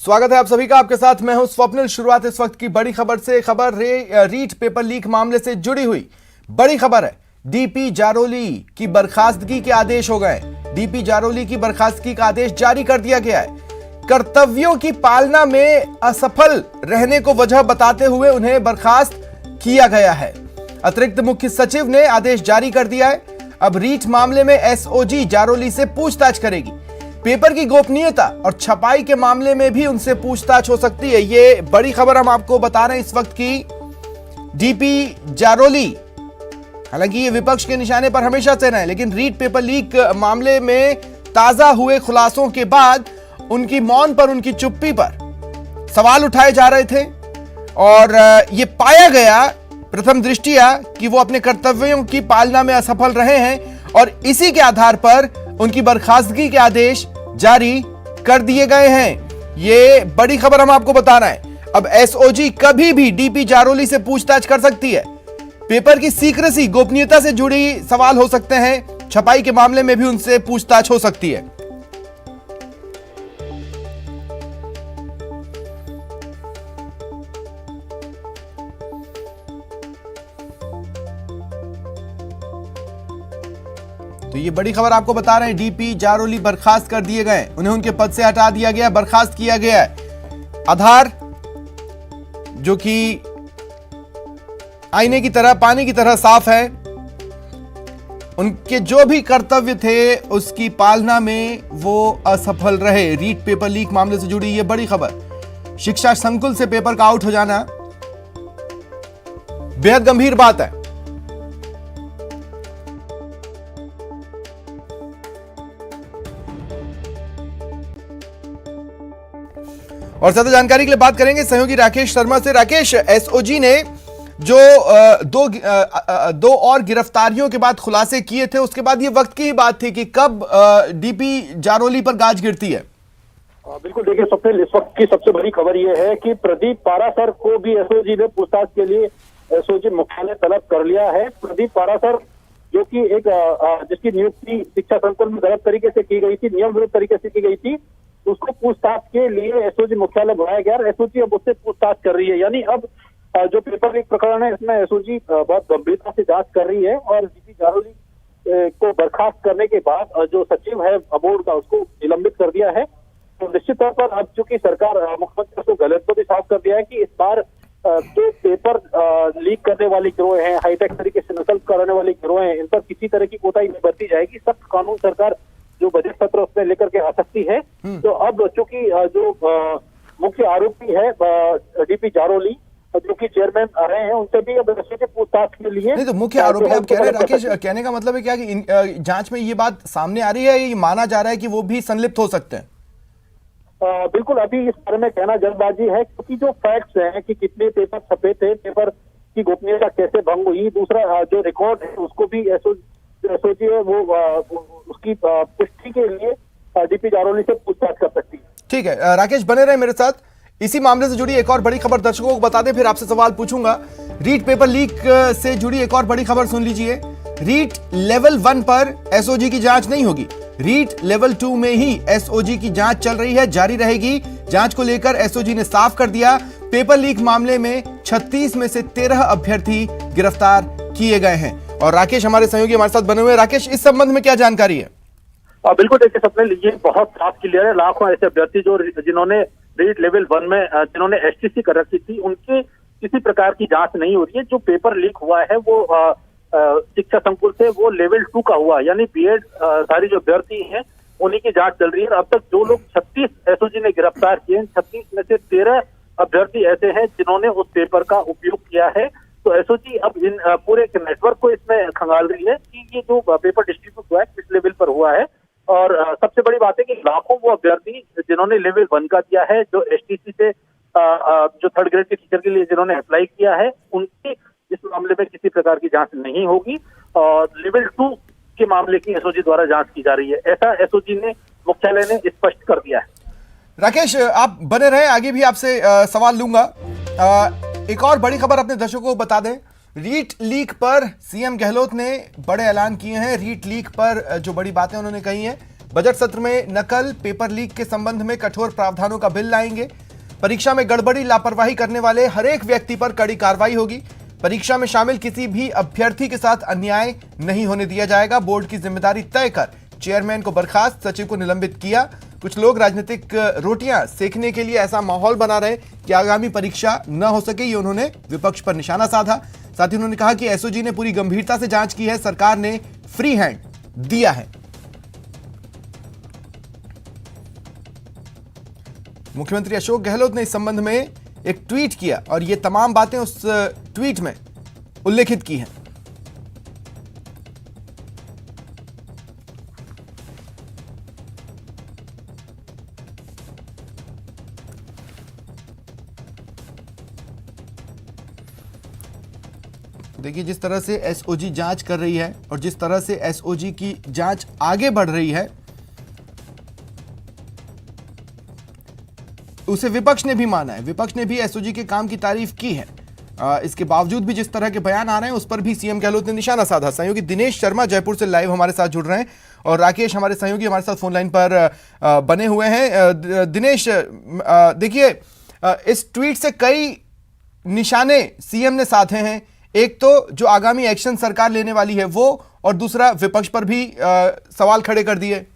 स्वागत है आप सभी का। आपके साथ मैं हूं स्वप्निल। शुरुआत इस वक्त की बड़ी खबर से। खबर रीट पेपर लीक मामले से जुड़ी हुई बड़ी खबर है। डीपी जारोली की बर्खास्तगी के आदेश हो गए। डीपी जारोली की बर्खास्तगी का आदेश जारी कर दिया गया है। कर्तव्यों की पालना में असफल रहने को वजह बताते हुए उन्हें बर्खास्त किया गया है। अतिरिक्त मुख्य सचिव ने आदेश जारी कर दिया है। अब रीट मामले में एसओजी जारोली से पूछताछ करेगी। पेपर की गोपनीयता और छपाई के मामले में भी उनसे पूछताछ हो सकती है। ये बड़ी खबर हम आपको बता रहे हैं इस वक्त की। डीपी जारोली हालांकि ये विपक्ष के निशाने पर हमेशा से रहे, लेकिन रीट पेपर लीक मामले में ताजा हुए खुलासों के बाद उनकी मौन पर, उनकी चुप्पी पर सवाल उठाए जा रहे थे और ये पाया गया प्रथम दृष्टिया कि वो अपने कर्तव्यों की पालना में असफल रहे हैं और इसी के आधार पर उनकी बर्खास्तगी के आदेश जारी कर दिए गए हैं। ये बड़ी खबर हम आपको बता रहे हैं। अब एसओजी कभी भी डीपी जारोली से पूछताछ कर सकती है। पेपर की सीक्रेसी, गोपनीयता से जुड़ी सवाल हो सकते हैं। छपाई के मामले में भी उनसे पूछताछ हो सकती है। तो ये बड़ी खबर आपको बता रहे हैं। डीपी जारोली बर्खास्त कर दिए गए, उन्हें उनके पद से हटा दिया गया, बर्खास्त किया गया है। आधार जो कि आईने की तरह, पानी की तरह साफ है। उनके जो भी कर्तव्य थे उसकी पालना में वो असफल रहे। रीट पेपर लीक मामले से जुड़ी ये बड़ी खबर। शिक्षा संकुल से पेपर का आउट हो जाना बेहद गंभीर बात है। और ज्यादा जानकारी के लिए बात करेंगे सहयोगी राकेश शर्मा से। राकेश, एसओजी ने जो दो और गिरफ्तारियों के बाद खुलासे किए थे, उसके बाद ये वक्त की ही बात थी कि कब डीपी जारोली पर गाज गिरती है। बिल्कुल, देखिए स्वप्निल, इस वक्त की सबसे बड़ी खबर यह है कि प्रदीप पारासर को भी एसओजी ने पूछताछ के लिए एसओजी मुख्यालय तलब कर लिया है। प्रदीप पारासर जो कि एक जिसकी नियुक्ति शिक्षा संकुल में गलत तरीके से की गई थी, नियम विरुद्ध तरीके से की गई थी, उसको पूछताछ के लिए एसओजी मुख्यालय बुलाया गया और एसओजी अब उससे पूछताछ कर रही है। यानी अब जो पेपर लीक प्रकरण है इसमें एसओजी बहुत गंभीरता से जांच कर रही है और डीपी जारोली को बर्खास्त करने के बाद जो सचिव है बोर्ड का, उसको निलंबित कर दिया है। तो निश्चित तौर पर अब चूंकि सरकार, मुख्यमंत्री को गलत को भी साफ कर दिया है कि इस बार जो पेपर लीक करने वाली गिरोह हैं, हाईटेक तरीके से नकल कराने वाली गिरोह हैं, इन पर किसी तरह की कोताही नहीं बरती जाएगी। सख्त कानून सरकार जो बजट सत्र उसमें लेकर के आ सकती है। तो अब चूंकि जो मुख्य आरोपी है डीपी जारोली, जो कि चेयरमैन रहे हैं, उनसे भी अब पूछताछ के लिए नहीं, तो मुख्य आरोपी आप कह रहे हैं राकेश, कहने का मतलब है क्या कि जांच में ये बात सामने आ रही है, ये माना जा रहा है कि वो भी संलिप्त हो सकते हैं? बिल्कुल, अभी इस बारे में कहना जल्दबाजी है क्योंकि जो फैक्ट्स हैं कि कितने पेपर छपे थे, पेपर की गोपनीयता कैसे भंग हुई, दूसरा जो रिकॉर्ड है उसको भी एसओजी है वो उसकी पुष्टि के लिए डीपी जारोली से पूछताछ कर सकती है। ठीक है राकेश, बने रहे मेरे साथ। इसी मामले से जुड़ी एक और बड़ी खबर दर्शकों को बता दें, फिर आपसे सवाल पूछूंगा। रीट पेपर लीक से जुड़ी एक और बड़ी खबर सुन लीजिए। रीट लेवल 1 पर एसओजी की जांच नहीं होगी। रीट लेवल 2 में ही एसओजी की जांच चल रही है, जारी रहेगी। जांच को लेकर एसओजी ने साफ कर दिया, पेपर लीक मामले में 36 में से 13 अभ्यर्थी गिरफ्तार किए गए हैं। और राकेश हमारे सहयोगी हमारे साथ बने हुए। राकेश, इस संबंध में क्या जानकारी है? बिल्कुल, देखिए सबने ये बहुत साफ क्लियर है। लाखों ऐसे अभ्यर्थी जिन्होंने रीट लेवल 1 में जिन्होंने एसटीसी कर रखी थी, उनके किसी प्रकार की जांच नहीं हो रही है। जो पेपर लीक हुआ है वो शिक्षा संकुल से वो लेवल 2 का हुआ, यानी बीएड सारी जो अभ्यर्थी हैं उन्हीं की जांच चल रही है। अब तक जो लोग 36 एसओजी ने गिरफ्तार किए हैं, 36 में से 13 अभ्यर्थी ऐसे हैं जिन्होंने उस पेपर का उपयोग किया है। तो एसओजी अब इन पूरे नेटवर्क को इसमें खंगाल रही है कि ये जो पेपर डिस्ट्रीब्यूट हुआ है किस लेवल पर हुआ है। और सबसे बड़ी बात है कि लाखों वो अभ्यर्थी जिन्होंने लेवल 1 का दिया है, जो एसटीसी से जो थर्ड ग्रेड के टीचर के लिए जिन्होंने अप्लाई किया है, उनकी इस मामले में किसी प्रकार की जांच नहीं होगी और लेवल 2 के मामले की एसओजी द्वारा जांच की जा रही है, ऐसा एसओजी ने मुख्यालय ने स्पष्ट कर दिया है। राकेश, आप बने रहे, आगे भी आपसे सवाल लूंगा। एक और बड़ी खबर अपने दर्शकों को बता दें। रीट लीक पर सीएम गहलोत ने बड़े ऐलान किए हैं। रीट लीक पर जो बड़ी बातें उन्होंने कही हैं, बजट सत्र में नकल पेपर लीक के संबंध में कठोर प्रावधानों का बिल लाएंगे। परीक्षा में गड़बड़ी लापरवाही करने वाले हर एक व्यक्ति पर कड़ी कार्रवाई होगी। परीक्षा में शामिल किसी भी अभ्यर्थी के साथ अन्याय नहीं होने दिया जाएगा। बोर्ड की जिम्मेदारी तय कर चेयरमैन को बर्खास्त, सचिव को निलंबित किया। कुछ लोग राजनीतिक रोटियां सेकने के लिए ऐसा माहौल बना रहे कि आगामी परीक्षा न हो सके, ये उन्होंने विपक्ष पर निशाना साधा। साथ ही उन्होंने कहा कि एसओजी ने पूरी गंभीरता से जांच की है, सरकार ने फ्री हैंड दिया है। मुख्यमंत्री अशोक गहलोत ने इस संबंध में एक ट्वीट किया और ये तमाम बातें उस ट्वीट में उल्लेखित की हैं। देखिए, जिस तरह से एसओजी जांच कर रही है और जिस तरह से एसओजी की जांच आगे बढ़ रही है, उसे विपक्ष ने भी माना है। विपक्ष ने भी एसओजी के काम की तारीफ की है। इसके बावजूद भी जिस तरह के बयान आ रहे हैं उस पर भी सीएम गहलोत ने निशाना साधा। सहयोगी दिनेश शर्मा जयपुर से लाइव हमारे साथ जुड़ रहे हैं और राकेश हमारे सहयोगी हमारे साथ फोन लाइन पर बने हुए हैं। दिनेश, देखिए, इस ट्वीट से कई निशाने सीएम ने साधे हैं। एक तो जो आगामी एक्शन सरकार लेने वाली है वो, और दूसरा विपक्ष पर भी सवाल खड़े कर दिए।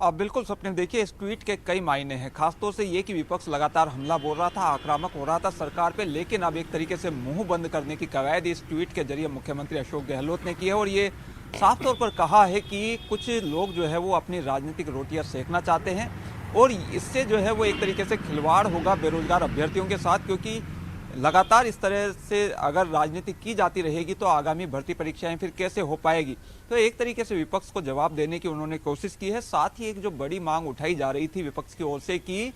अब बिल्कुल स्वप्निल, देखिए, इस ट्वीट के कई मायने हैं। खासतौर से ये कि विपक्ष लगातार हमला बोल रहा था, आक्रामक हो रहा था सरकार पे, लेकिन अब एक तरीके से मुंह बंद करने की कवायद इस ट्वीट के जरिए मुख्यमंत्री अशोक गहलोत ने की है। और ये साफ तौर पर कहा है कि कुछ लोग जो है वो अपनी राजनीतिक रोटियां सेकना चाहते हैं और इससे जो है वो एक तरीके से खिलवाड़ होगा बेरोजगार अभ्यर्थियों के साथ, क्योंकि लगातार इस तरह से अगर राजनीति की जाती रहेगी तो आगामी भर्ती परीक्षाएं फिर कैसे हो पाएगी। तो एक तरीके से विपक्ष को जवाब देने की उन्होंने कोशिश की है। साथ ही एक जो बड़ी मांग उठाई जा रही थी विपक्ष की ओर से कि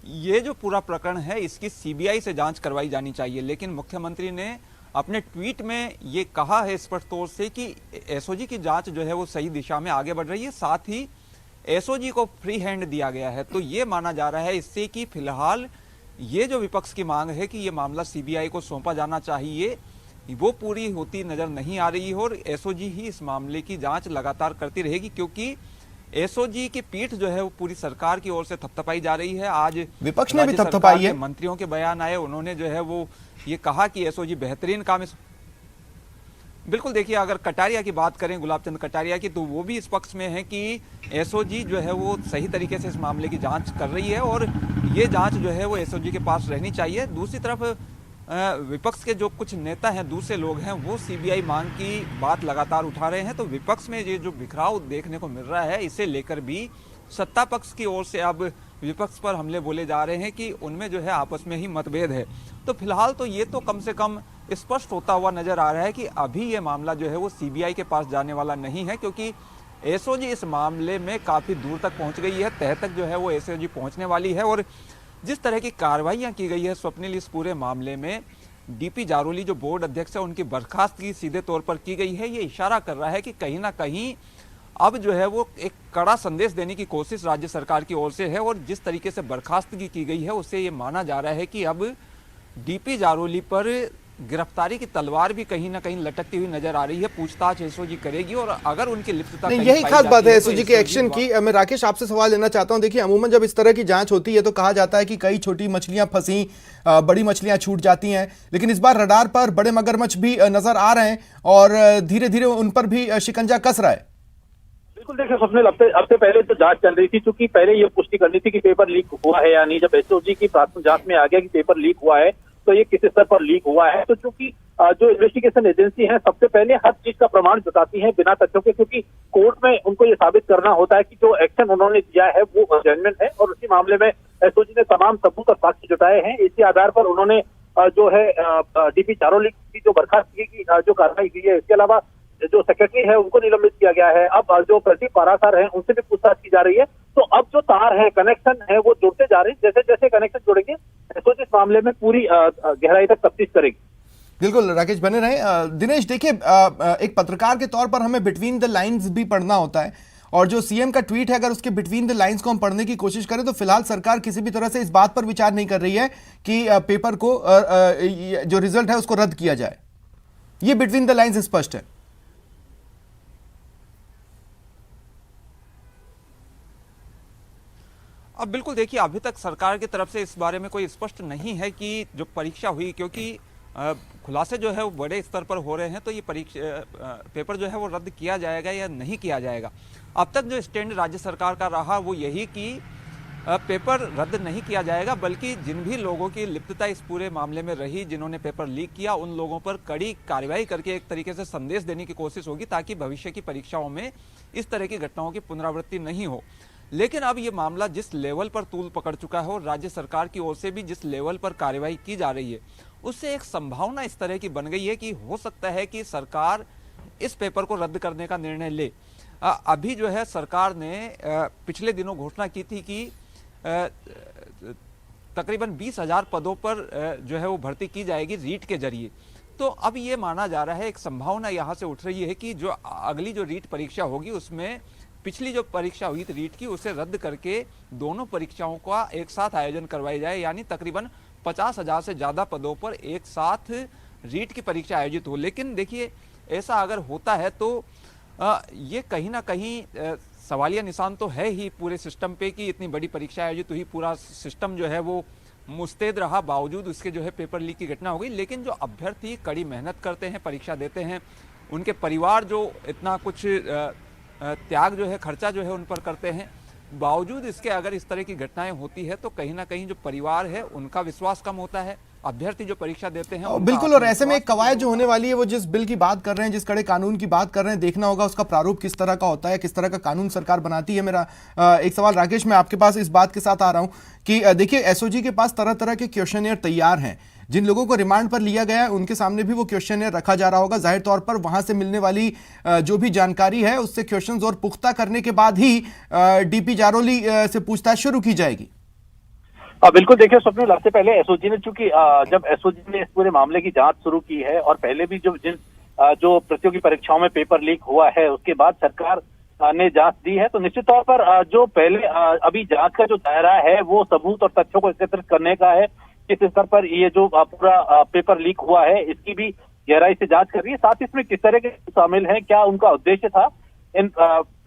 ये जो पूरा प्रकरण है इसकी सीबीआई से जांच करवाई जानी चाहिए, लेकिन मुख्यमंत्री ने अपने ट्वीट में ये कहा है स्पष्ट तौर से कि एसओजी की जांच जो है वो सही दिशा में आगे बढ़ रही है, साथ ही एसओजी को फ्री हैंड दिया गया है। तो ये माना जा रहा है इससे कि फिलहाल ये जो विपक्ष की मांग है कि ये मामला सीबीआई को सौंपा जाना चाहिए, वो पूरी होती नजर नहीं आ रही है और एसओजी ही इस मामले की जांच लगातार करती रहेगी, क्योंकि एसओजी की पीठ जो है वो पूरी सरकार की ओर से थपथपाई जा रही है। आज विपक्ष ने भी थपथपाई है। मंत्रियों के बयान आए, उन्होंने जो है वो ये कहा कि एसओजी बेहतरीन काम बिल्कुल। देखिए, अगर कटारिया की बात करें, गुलाब चंद कटारिया की, तो वो भी इस पक्ष में है कि एसओजी जो है वो सही तरीके से इस मामले की जांच कर रही है और ये जांच जो है वो एसओजी के पास रहनी चाहिए। दूसरी तरफ विपक्ष के जो कुछ नेता हैं, दूसरे लोग हैं, वो सीबीआई मांग की बात लगातार उठा रहे हैं। तो विपक्ष में ये जो बिखराव देखने को मिल रहा है, इसे लेकर भी सत्ता पक्ष की ओर से अब विपक्ष पर हमले बोले जा रहे हैं कि उनमें जो है आपस में ही मतभेद है। तो फिलहाल तो ये तो कम से कम स्पष्ट होता हुआ नजर आ रहा है कि अभी ये मामला जो है वो सीबीआई के पास जाने वाला नहीं है, क्योंकि एसओजी इस मामले में काफी दूर तक पहुंच गई है, तह तक जो है वो एसओजी पहुंचने वाली है। और जिस तरह की कार्रवाइयां की गई है स्वप्निल इस पूरे मामले में, डीपी जारोली जो बोर्ड अध्यक्ष है उनकी बर्खास्तगी सीधे तौर पर की गई है। ये इशारा कर रहा है कि कहीं ना कहीं अब जो है वो एक कड़ा संदेश देने की कोशिश राज्य सरकार की ओर से है और जिस तरीके से बर्खास्तगी की गई है उससे ये माना जा रहा है कि अब डीपी जारोली पर गिरफ्तारी की तलवार भी कहीं ना कहीं लटकती हुई नजर आ रही है। पूछताछ एसओजी करेगी और अगर उनकी लिप्तता यही खास बात है एसओजी के एक्शन की। मैं राकेश आपसे सवाल लेना चाहता हूं। देखिए, अमूमन जब इस तरह की जांच होती है तो कहा जाता है कि कई छोटी मछलियां फंसी, बड़ी मछलियां छूट जाती हैं, लेकिन इस बार रडार पर बड़े मगरमच्छ भी नजर आ रहे हैं और धीरे धीरे उन पर भी शिकंजा कस रहा है। बिल्कुल, देखिए स्वप्निल, अब से पहले तो जांच चल रही थी, क्योंकि पहले ये पुष्टि करनी थी कि पेपर लीक हुआ है या नहीं। जब एसओजी की प्राथमिक जांच में आ गया कि पेपर लीक हुआ है तो ये किस स्तर पर लीक हुआ है, तो चूंकि जो इन्वेस्टिगेशन एजेंसी है सबसे पहले हर चीज का प्रमाण जुटाती है बिना तथ्यों के, क्योंकि कोर्ट में उनको ये साबित करना होता है कि जो एक्शन उन्होंने दिया है वो जेन्युइन है। और उसी मामले में एसओजी ने तमाम सबूत और साक्ष्य जुटाए हैं। इसी आधार पर उन्होंने जो है डीपी जारोली की जो बर्खास्तगी की जो कार्रवाई की है, इसके अलावा जो सेक्रेटरी है उनको निलंबित किया गया है। अब जो प्रदीप पारासर है उनसे भी पूछताछ की जा रही है। तो अब जो तार है, कनेक्शन है, वो जुड़ते जा रहे हैं। जैसे जैसे कनेक्शन जुड़ेंगे एसओजी इस मामले में पूरी गहराई तक तफ्तीश करेगी। बिल्कुल राकेश, बने रहे। दिनेश, देखिए, एक पत्रकार के तौर पर हमें बिटवीन द लाइंस भी पढ़ना होता है और जो सीएम का ट्वीट है, अगर उसके बिटवीन द लाइंस को हम पढ़ने की कोशिश करें तो फिलहाल सरकार किसी भी तरह से इस बात पर विचार नहीं कर रही है कि पेपर को जो रिजल्ट है उसको रद्द किया जाए। ये बिटवीन द लाइंस स्पष्ट है। अब बिल्कुल देखिए, अभी तक सरकार की तरफ से इस बारे में कोई स्पष्ट नहीं है कि जो परीक्षा हुई, क्योंकि खुलासे जो है वो बड़े स्तर पर हो रहे हैं, तो ये परीक्षा पेपर जो है वो रद्द किया जाएगा या नहीं किया जाएगा। अब तक जो स्टैंड राज्य सरकार का रहा वो यही कि पेपर रद्द नहीं किया जाएगा, बल्कि जिन भी लोगों की लिप्तता इस पूरे मामले में रही, जिन्होंने पेपर लीक किया, उन लोगों पर कड़ी कार्रवाई करके एक तरीके से संदेश देने की कोशिश होगी, ताकि भविष्य की परीक्षाओं में इस तरह की घटनाओं की पुनरावृत्ति नहीं हो। लेकिन अब ये मामला जिस लेवल पर तूल पकड़ चुका है और राज्य सरकार की ओर से भी जिस लेवल पर कार्रवाई की जा रही है, उससे एक संभावना इस तरह की बन गई है कि हो सकता है कि सरकार इस पेपर को रद्द करने का निर्णय ले। अभी जो है सरकार ने पिछले दिनों घोषणा की थी कि तकरीबन 20,000 पदों पर जो है वो भर्ती की जाएगी रीट के जरिए। तो अब ये माना जा रहा है, एक संभावना यहाँ से उठ रही है कि जो अगली जो रीट परीक्षा होगी उसमें पिछली जो परीक्षा हुई थी रीट की, उसे रद्द करके दोनों परीक्षाओं का एक साथ आयोजन करवाई जाए, यानी तकरीबन 50,000 से ज़्यादा पदों पर एक साथ रीट की परीक्षा आयोजित हो। लेकिन देखिए, ऐसा अगर होता है तो ये कहीं ना कहीं सवालिया निशान तो है ही पूरे सिस्टम पे कि इतनी बड़ी परीक्षा आयोजित हुई, पूरा सिस्टम जो है वो मुस्तैद रहा, बावजूद उसके जो है पेपर लीक की घटना हो गई। लेकिन जो अभ्यर्थी कड़ी मेहनत करते हैं, परीक्षा देते हैं, उनके परिवार जो इतना कुछ त्याग जो है, खर्चा जो है उन पर करते हैं, बावजूद इसके अगर इस तरह की घटनाएं होती है तो कहीं ना कहीं जो परिवार है उनका विश्वास कम होता है, अभ्यर्थी जो परीक्षा देते हैं बिल्कुल। और ऐसे में एक कवायद जो होने वाली है, वो जिस बिल की बात कर रहे हैं, जिस कड़े कानून की बात कर रहे हैं, देखना होगा उसका प्रारूप किस तरह का होता है, किस तरह का कानून सरकार बनाती है। मेरा एक सवाल राकेश, मैं आपके पास इस बात के साथ आ रहा हूं कि देखिए, एसओजी के पास तरह तरह के क्वेश्चनियर तैयार हैं। जिन लोगों को रिमांड पर लिया गया है उनके सामने भी वो क्वेश्चनियर रखा जा रहा होगा। जाहिर तौर पर वहां से मिलने वाली जो भी जानकारी है उससे क्वेश्चंस और पुख्ता करने के बाद ही डीपी जारोली से पूछताछ शुरू की जाएगी। बिल्कुल। देखिए स्वप्निल, सबसे पहले एसओजी ने, चूंकि जब एसओजी ने इस पूरे मामले की जांच शुरू की है और पहले भी जो प्रतियोगी परीक्षाओं में पेपर लीक हुआ है उसके बाद सरकार ने जांच दी है, तो निश्चित तौर पर जो पहले अभी जांच का जो दायरा है वो सबूत और तथ्यों को एकत्रित करने का है। किस स्तर पर ये जो पूरा पेपर लीक हुआ है इसकी भी गहराई से जांच कर रही है। साथ ही इसमें किस तरह के शामिल हैं, क्या उनका उद्देश्य था, इन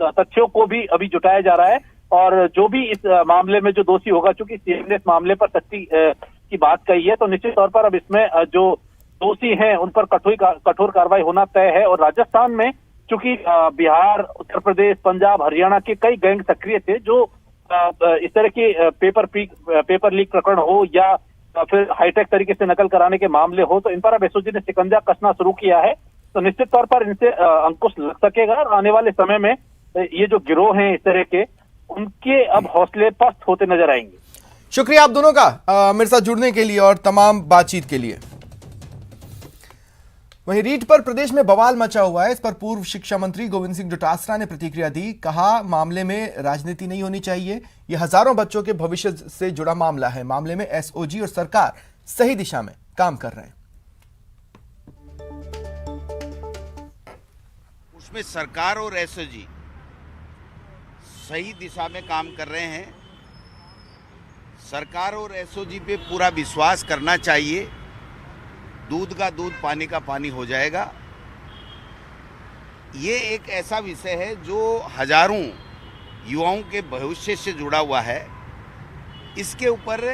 तथ्यों को भी अभी जुटाया जा रहा है। और जो भी इस मामले में जो दोषी होगा, चूंकि सीएम ने इस मामले पर सख्ती की बात कही है, तो निश्चित तौर पर अब इसमें जो दोषी हैं उन पर कठोर कार्रवाई होना तय है। और राजस्थान में चूंकि बिहार, उत्तर प्रदेश, पंजाब, हरियाणा के कई गैंग सक्रिय थे जो इस तरह के पेपर लीक प्रकरण हो या फिर हाईटेक तरीके से नकल कराने के मामले हो, तो इन पर अब एसओजी ने शिकंजा कसना शुरू किया है। तो निश्चित तौर पर इनसे अंकुश लग सकेगा और आने वाले समय में ये जो गिरोह हैं इस तरह के, उनके अब हौसले पस्त होते नजर आएंगे। शुक्रिया आप दोनों का मेरे साथ जुड़ने के लिए और तमाम बातचीत के लिए। वहीं रीट पर प्रदेश में बवाल मचा हुआ है। इस पर पूर्व शिक्षा मंत्री गोविंद सिंह डोटासरा ने प्रतिक्रिया दी। कहा, मामले में राजनीति नहीं होनी चाहिए, यह हजारों बच्चों के भविष्य से जुड़ा मामला है। मामले में एसओजी और सरकार सही दिशा में काम कर रहे हैं। उसमें सरकार और एसओजी सही दिशा में काम कर रहे हैं। सरकार और एसओजी पे पूरा विश्वास करना चाहिए। दूध का दूध, पानी का पानी हो जाएगा। ये एक ऐसा विषय है जो हजारों युवाओं के भविष्य से जुड़ा हुआ है। इसके ऊपर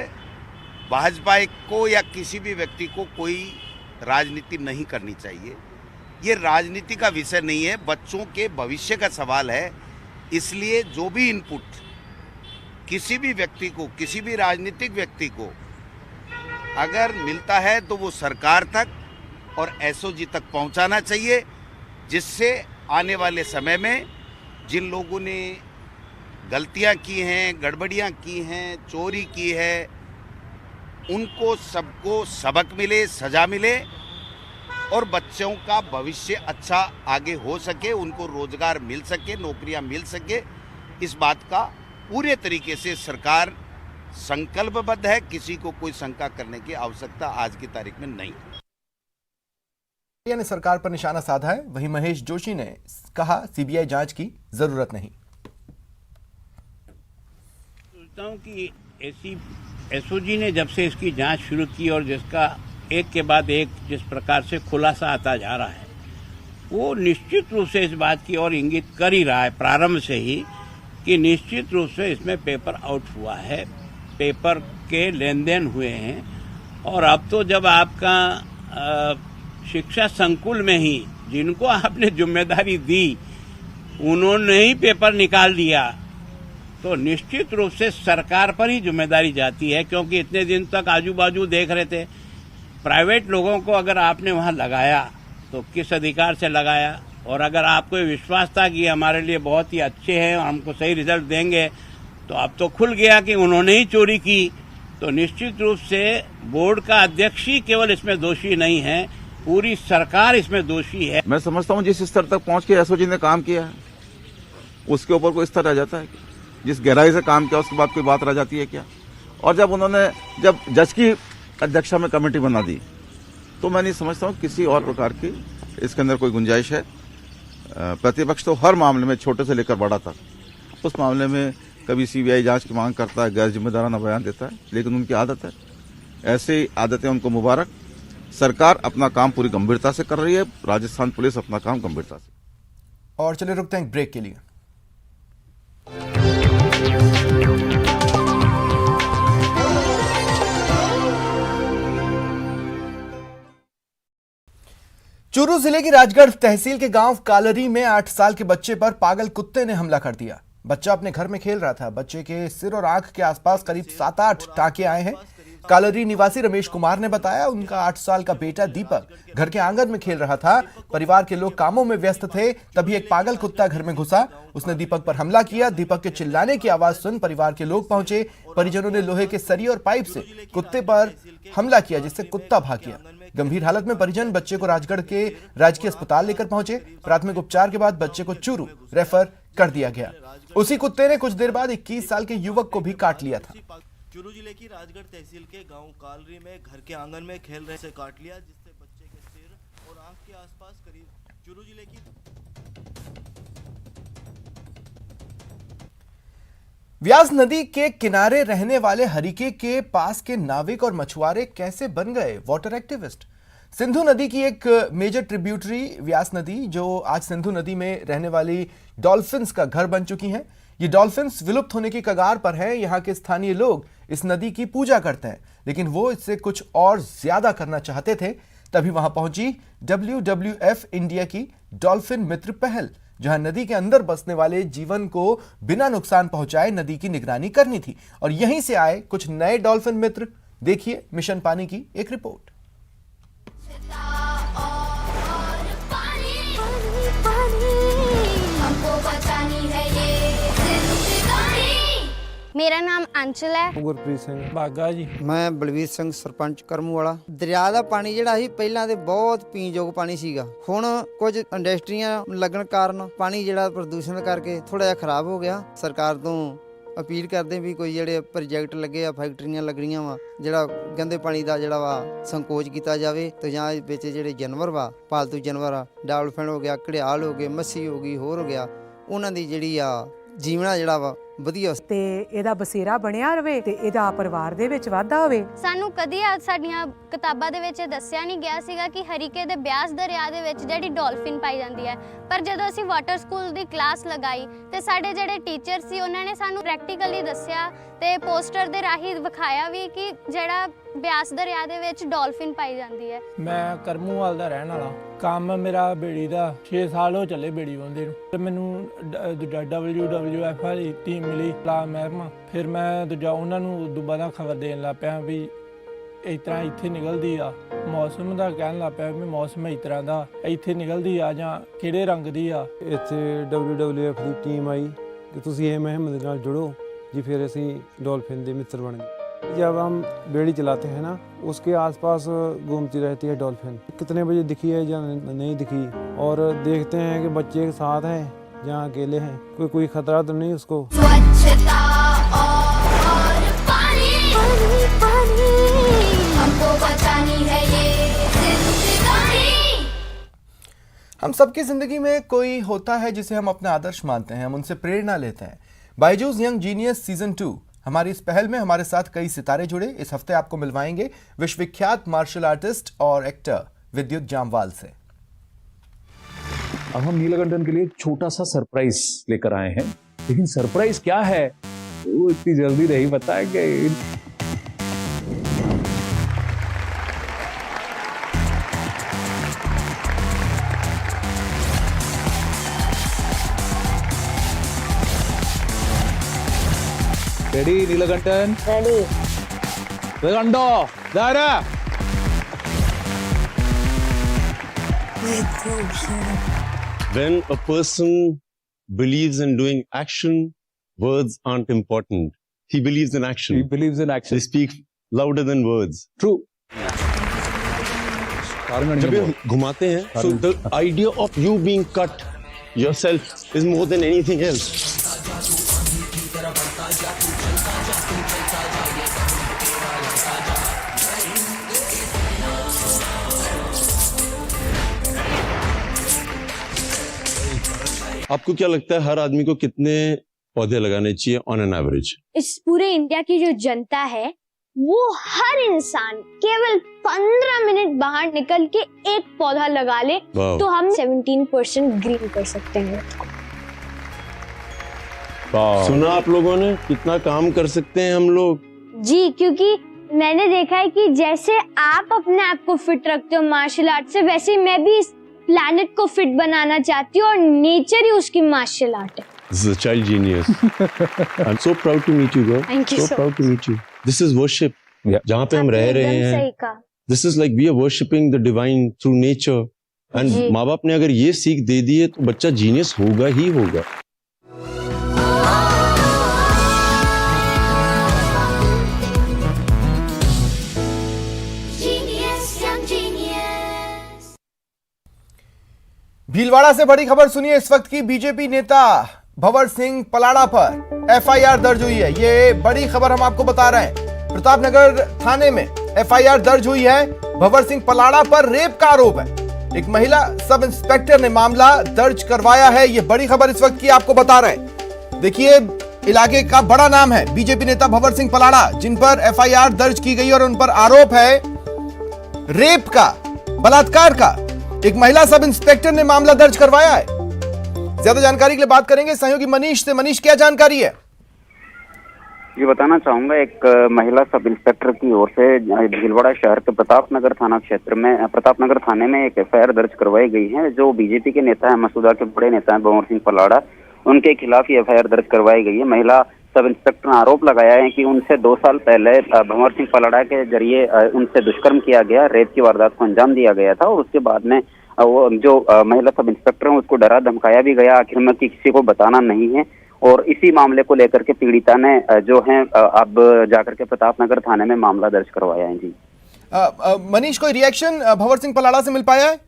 भाजपा को या किसी भी व्यक्ति को कोई राजनीति नहीं करनी चाहिए। ये राजनीति का विषय नहीं है, बच्चों के भविष्य का सवाल है। इसलिए जो भी इनपुट किसी भी व्यक्ति को, किसी भी राजनीतिक व्यक्ति को अगर मिलता है तो वो सरकार तक और एसओजी तक पहुंचाना चाहिए, जिससे आने वाले समय में जिन लोगों ने गलतियां की हैं, गड़बड़ियां की हैं, चोरी की है, उनको सबको सबक मिले, सजा मिले और बच्चों का भविष्य अच्छा आगे हो सके, उनको रोजगार मिल सके, नौकरियां मिल सके। इस बात का पूरे तरीके से सरकार संकल्पबद्ध है। किसी को कोई शंका करने की आवश्यकता आज की तारीख में नहीं। ने सरकार पर निशाना साधा है। वहीं महेश जोशी ने कहा, सीबीआई जांच की जरूरत नहीं। सोचता हूं कि ऐसी एसओजी ने जब से इसकी जांच शुरू की और जिसका एक के बाद एक जिस प्रकार से खुलासा आता जा रहा है, वो निश्चित रूप से इस बात की ओर इंगित कर ही रहा है प्रारंभ से ही कि निश्चित रूप से इसमें पेपर आउट हुआ है, पेपर के लेन देन हुए हैं। और अब तो जब आपका शिक्षा संकुल में ही जिनको आपने जिम्मेदारी दी उन्होंने ही पेपर निकाल दिया, तो निश्चित रूप से सरकार पर ही जिम्मेदारी जाती है। क्योंकि इतने दिन तक आजू बाजू देख रहे थे, प्राइवेट लोगों को अगर आपने वहां लगाया तो किस अधिकार से लगाया, और अगर आपको विश्वास था कि हमारे लिए बहुत ही अच्छे हैं और हमको सही रिजल्ट देंगे, तो अब तो खुल गया कि उन्होंने ही चोरी की। तो निश्चित रूप से बोर्ड का अध्यक्ष ही केवल इसमें दोषी नहीं है, पूरी सरकार इसमें दोषी है। मैं समझता हूं जिस स्तर तक पहुंच के एसओजी ने काम किया है उसके ऊपर कोई स्तर रह जाता है क्या? जिस गहराई से काम किया उसके बाद कोई बात रह जाती है क्या? और जब जज की अध्यक्षता में कमेटी बना दी तो मैं नहीं समझता हूं किसी और प्रकार की इसके अंदर कोई गुंजाइश है। प्रतिपक्ष तो हर मामले में छोटे से लेकर बड़ा तक उस मामले में कभी सीबीआई जांच की मांग करता है, गैर जिम्मेदाराना बयान देता है, लेकिन उनकी आदत है, ऐसी आदतें उनको मुबारक। सरकार अपना काम पूरी गंभीरता से कर रही है, राजस्थान पुलिस अपना काम गंभीरता से। और चलिए रुकते हैं एक ब्रेक के लिए। चूरू जिले की राजगढ़ तहसील के गांव कालरी में 8 साल के बच्चे पर पागल कुत्ते ने हमला कर दिया। बच्चा अपने घर में खेल रहा था। बच्चे के सिर और आंख के आसपास करीब 7-8 टांके आए हैं। कालरी निवासी रमेश कुमार ने बताया, उनका 8 साल का बेटा दीपक घर के आंगन में खेल रहा था। परिवार के लोग कामों में व्यस्त थे, तभी एक पागल कुत्ता घर में घुसा। उसने दीपक पर हमला किया। दीपक के चिल्लाने की आवाज सुन परिवार के लोग पहुंचे। परिजनों ने लोहे के सरिये और पाइप से कुत्ते पर हमला किया, जिससे कुत्ता भाग गया। गंभीर हालत में परिजन बच्चे को राजगढ़ के राजकीय अस्पताल लेकर पहुंचे। प्राथमिक उपचार के बाद बच्चे को चूरू रेफर कर दिया गया। उसी कुत्ते ने कुछ देर बाद 21 साल के युवक को भी काट लिया था। चूरू जिले की राजगढ़ तहसील के गांव कालरी में घर के आंगन में खेल रहे से काट लिया, जिससे बच्चे के सिर और आंख के आसपास करीब चूरू जिले की व्यास नदी के किनारे रहने वाले हरिके के पास के नाविक और मछुआरे कैसे बन गए वाटर एक्टिविस्ट। सिंधु नदी की एक मेजर ट्रिब्यूटरी व्यास नदी, जो आज सिंधु नदी में रहने वाली डॉल्फिन्स का घर बन चुकी हैं। ये डॉल्फिन्स विलुप्त होने की कगार पर हैं। यहाँ के स्थानीय लोग इस नदी की पूजा करते हैं, लेकिन वो इससे कुछ और ज्यादा करना चाहते थे। तभी वहां पहुंची WWF इंडिया की डॉल्फिन मित्र पहल, जहां नदी के अंदर बसने वाले जीवन को बिना नुकसान पहुंचाए नदी की निगरानी करनी थी। और यहीं से आए कुछ नए डॉल्फिन मित्र। देखिए मिशन पानी की एक रिपोर्ट। मेरा नाम अंचल है। ਗੁਰਪ੍ਰੀਤ ਸਿੰਘ ਬਾਗਾ ਜੀ। ਮੈਂ ਬਲਵੀਰ ਸਿੰਘ ਸਰਪੰਚ ਕਰਮੂ ਵਾਲਾ। ਦਰਿਆ ਦਾ ਪਾਣੀ ਜਿਹੜਾ ਸੀ ਪਹਿਲਾਂ ਤੇ ਬਹੁਤ ਪੀਣਯੋਗ ਪਾਣੀ ਸੀਗਾ। ਹੁਣ ਕੁਝ ਇੰਡਸਟਰੀਆਂ ਲੱਗਣ ਕਾਰਨ ਪਾਣੀ ਜਿਹੜਾ ਪ੍ਰਦੂਸ਼ਣ ਕਰਕੇ ਥੋੜਾ ਜਿਹਾ ਖਰਾਬ ਹੋ ਗਿਆ। ਸਰਕਾਰ ਤੋਂ ਅਪੀਲ ਕਰਦੇ ਵੀ ਕੋਈ ਜਿਹੜੇ ਪ੍ਰੋਜੈਕਟ ਲੱਗੇ ਆ, ਫੈਕਟਰੀਆਂ ਲੱਗਣੀਆਂ ਵਾ, ਜਿਹੜਾ ਗੰਦੇ ਪਾਣੀ ਦਾ ਜਿਹੜਾ ਵਾ ਸੰਕੋਚ ਕੀਤਾ ਜਾਵੇ ਤੇ ਜਾਂ ਵਿੱਚ ਜਿਹੜੇ ਜਾਨਵਰ ਵਾ, ਪਾਲਤੂ ਜਾਨਵਰ ਆ, ਡਾਲਫਿਨ ਹੋ ਗਿਆ, ਘੜਿਆਲ ਹੋ ਗਏ, ਮੱਛੀ ਹੋ ਗਈ, ਹੋਰ ਹੋ ਗਿਆ, ਉਹਨਾਂ ਦੀ ਜਿਹੜੀ ਆ ਜੀਵਨਾ ਜਿਹੜਾ ਵਾ ਵਧੀਆ ਤੇ ਇਹਦਾ ਬਸੇਰਾ ਬਣਿਆ ਰਵੇ ਤੇ ਇਹਦਾ ਪਰਿਵਾਰ ਦੇ ਵਿੱਚ ਵਾਧਾ ਹੋਵੇ। ਸਾਨੂੰ ਕਦੀ ਸਾਡੀਆਂ ਕਿਤਾਬਾਂ ਦੇ ਵਿੱਚ ਦੱਸਿਆ ਨਹੀਂ ਗਿਆ ਸੀਗਾ ਕਿ ਹਰੀਕੇ ਦੇ ਬਿਆਸ ਦਰਿਆ ਦੇ ਵਿੱਚ ਜਿਹੜੀ ਡਾਲਫਿਨ ਪਾਈ ਜਾਂਦੀ ਹੈ। ਪਰ ਜਦੋਂ ਅਸੀਂ ਵਾਟਰ ਸਕੂਲ ਦੀ ਕਲਾਸ ਲਗਾਈ ਤੇ ਸਾਡੇ ਜਿਹੜੇ ਟੀਚਰ ਸੀ ਉਹਨਾਂ ਨੇ ਸਾਨੂੰ ਪ੍ਰੈਕਟੀਕਲੀ ਦੱਸਿਆ ਤੇ ਪੋਸਟਰ ਦੇ ਰਾਹੀਂ ਵਿਖਾਇਆ ਵੀ ਕਿ ਜਿਹੜਾ ਬਿਆਸ ਦਰਿਆ ਦੇ ਵਿੱਚ ਡਾਲਫਿਨ ਪਾਈ ਜਾਂਦੀ ਹੈ। ਮੈਂ ਕਰਮੂਵਾਲ ਦਾ ਰਹਿਣ ਵਾਲਾ। ਕੰਮ ਮੇਰਾ ਬੇੜੀ ਦਾ 6 ਸਾਲ ਹੋ ਚੱਲੇ ਬੇੜੀ ਵਾਉਂਦੇ ਨੂੰ ਤੇ ਮੈਨੂੰ WWF ਵਾਲੀ ਟੀਮ ਮਿਲੀ ਲਾ ਮਹਿਕਮਾ। ਫਿਰ ਮੈਂ ਉਹਨਾਂ ਨੂੰ ਦੁਬਾਰਾ ਖਬਰ ਦੇਣ ਲੱਗ ਪਿਆ ਵੀ ਇਸ ਤਰ੍ਹਾਂ ਇੱਥੇ ਨਿਕਲਦੀ ਆ। ਮੌਸਮ ਦਾ ਕਹਿਣ ਲੱਗ ਪਿਆ ਵੀ ਮੌਸਮ ਇਸ ਤਰ੍ਹਾਂ ਦਾ ਇੱਥੇ ਨਿਕਲਦੀ ਆ ਜਾਂ ਕਿਹੜੇ ਰੰਗ ਦੀ ਆ। ਇੱਥੇ WWF ਦੀ ਟੀਮ ਆਈ ਕਿ ਤੁਸੀਂ ਇਹ ਮੁਹਿੰਮ ਦੇ ਨਾਲ ਜੁੜੋ जी। फिर ਅਸੀਂ डॉल्फिन ਦੇ मित्र बन गए। जब हम बेड़ी चलाते हैं ना, उसके आसपास घूमती रहती है डॉल्फिन। कितने बजे दिखी है या नहीं दिखी, और देखते हैं कि बच्चे के साथ हैं जहाँ अकेले हैं, कोई खतरा तो नहीं उसको। स्वच्छता और पानी, पानी, पानी, हमको बचानी है ये जिंदगानी। हम सबकी जिंदगी में कोई होता है जिसे हम अपना आदर्श मानते हैं, हम उनसे प्रेरणा लेते हैं। बायजूस यंग जीनियस सीजन 2 हमारी इस पहल में हमारे साथ कई सितारे जुड़े। इस हफ्ते आपको मिलवाएंगे विश्वविख्यात मार्शल आर्टिस्ट और एक्टर विद्युत जामवाल से। अब हम नीलकंठन के लिए एक छोटा सा सरप्राइज लेकर आए हैं, लेकिन सरप्राइज क्या है वो इतनी जल्दी नहीं बताएंगे। रेडी नीलकंठन? रेडी। नीलकंठो दारा। When a person believes in doing action, words aren't important. He believes in action. He believes in action. They speak louder than words. True. जब ये घुमाते हैं, so the idea of you being cut yourself is more than anything else. आपको क्या लगता है हर आदमी को कितने पौधे लगाने चाहिए ऑन एन एवरेज? इस पूरे इंडिया की जो जनता है वो हर इंसान केवल 15 मिनट बाहर निकल के एक पौधा लगा ले तो हम 17% ग्रीन कर सकते हैं। सुना आप लोगों ने कितना काम कर सकते हैं हम लोग? जी, क्योंकि मैंने देखा है कि जैसे आप अपने आप को फिट रखते हो मार्शल आर्ट से, वैसे मैं भी इस प्लैनेट को फिट बनाना चाहती हूँ और नेचर ही उसकी मार्शल आर्ट है। This is a child genius. I'm so proud to meet you, girl. Thank you so proud to meet you. This is worship. जहाँ पे हम रह रहे हैं. This is like we are worshipping the divine through nature. And माँ बाप ने अगर ये सीख दे दी है तो बच्चा जीनियस होगा ही होगा. भीलवाड़ा से बड़ी खबर सुनिए इस वक्त की। बीजेपी नेता भंवर सिंह पलाड़ा पर एफआईआर दर्ज हुई है। ये बड़ी खबर हम आपको बता रहे हैं। प्रतापनगर थाने में एफआईआर दर्ज हुई है। भंवर सिंह पलाड़ा पर रेप का आरोप है। एक महिला सब इंस्पेक्टर ने मामला दर्ज करवाया है। ये बड़ी खबर इस वक्त की आपको बता रहे हैं। देखिए, इलाके का बड़ा नाम है बीजेपी नेता भंवर सिंह पलाड़ा, जिन पर एफआईआर दर्ज की गई और उन पर आरोप है रेप का, बलात्कार का। एक महिला सब इंस्पेक्टर ने मामला दर्ज करवाया है। ज्यादा जानकारी के लिए बात करेंगे सहयोगी मनीष से। मनीष, क्या जानकारी है? ये बताना चाहूंगा, एक महिला सब इंस्पेक्टर की ओर से भीलवाड़ा शहर के प्रतापनगर थाना क्षेत्र में, प्रतापनगर थाने में एक एफआईआर दर्ज करवाई गई है। जो बीजेपी के नेता है, मसूदा के बड़े नेता है भंवर सिंह पलाड़ा, उनके खिलाफ ये एफआईआर दर्ज करवाई गई है। महिला सब इंस्पेक्टर ने आरोप लगाया है कि उनसे 2 साल पहले भंवर सिंह पलाड़ा के जरिए उनसे दुष्कर्म किया गया, रेप की वारदात को अंजाम दिया गया था और उसके बाद में वो जो महिला सब इंस्पेक्टर है उसको डरा धमकाया भी गया आखिर में कि किसी को बताना नहीं है। और इसी मामले को लेकर के पीड़िता ने जो है अब जाकर के प्रतापनगर थाने में मामला दर्ज करवाया है। जी मनीष, कोई रिएक्शन भंवर सिंह पलाड़ा से मिल पाया है?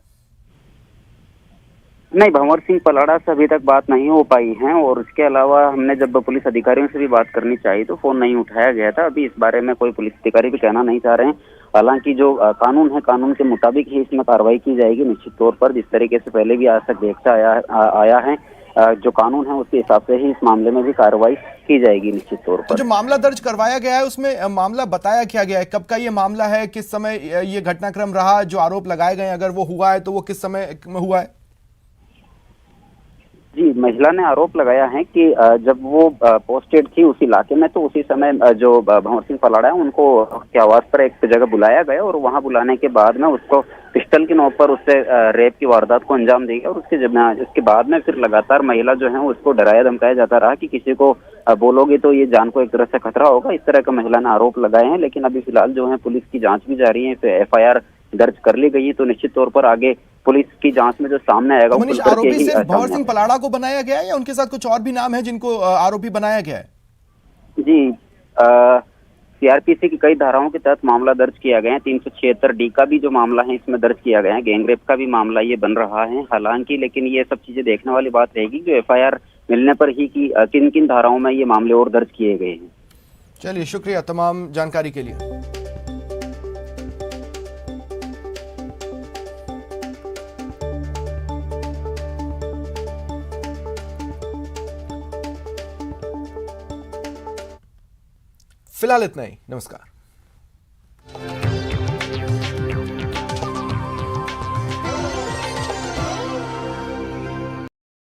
नहीं, भंवर सिंह पलाड़ा से अभी तक बात नहीं हो पाई है और इसके अलावा हमने जब पुलिस अधिकारियों से भी बात करनी चाहिए तो फोन नहीं उठाया गया था। अभी इस बारे में कोई पुलिस अधिकारी भी कहना नहीं चाह रहे हैं। हालांकि जो कानून है, कानून के मुताबिक ही इसमें कार्रवाई की जाएगी निश्चित तौर पर, जिस तरीके से पहले भी आज तक देखता आया है। जो कानून है उसके हिसाब से ही इस मामले में भी कार्रवाई की जाएगी निश्चित तौर पर। तो जो मामला दर्ज करवाया गया है उसमें मामला बताया क्या गया है? कब का ये मामला है? किस समय ये घटनाक्रम रहा? जो आरोप लगाए गए, अगर वो हुआ है तो वो किस समय में हुआ है? जी, महिला ने आरोप लगाया है कि जब वो पोस्टेड थी उस इलाके में तो उसी समय जो भंवर सिंह पलाड़ा है उनको के आवाज पर एक जगह बुलाया गया और वहां बुलाने के बाद में उसको पिस्टल की नोक पर उससे रेप की वारदात को अंजाम दिया और उसके बाद में फिर लगातार महिला जो है उसको डराया धमकाया जाता रहा कि किसी को बोलोगे तो ये जान को एक तरह से खतरा होगा। इस तरह का महिला ने आरोप लगाए हैं। लेकिन अभी फिलहाल जो है पुलिस की जांच भी जारी है, एफआईआर दर्ज कर ली गई है तो निश्चित तौर पर आगे पुलिस की जांच में जो सामने आएगा मनीष, आरोपी सिर्फ भंवर सिंह पलाड़ा को बनाया गया है या उनके साथ कुछ और भी नाम है जिनको आरोपी बनाया गया है? जी, सीआरपीसी की कई धाराओं के तहत मामला दर्ज किया गया है। 376 डी का भी जो मामला है इसमें दर्ज किया गया है। गैंगरेप का भी मामला ये बन रहा है हालांकि, लेकिन ये सब चीजें देखने वाली बात रहेगी जो एफआईआर मिलने पर ही कि किन किन धाराओं में ये मामले और दर्ज किए गए हैं। चलिए, शुक्रिया तमाम जानकारी के लिए। फिलहाल इतना ही, नमस्कार।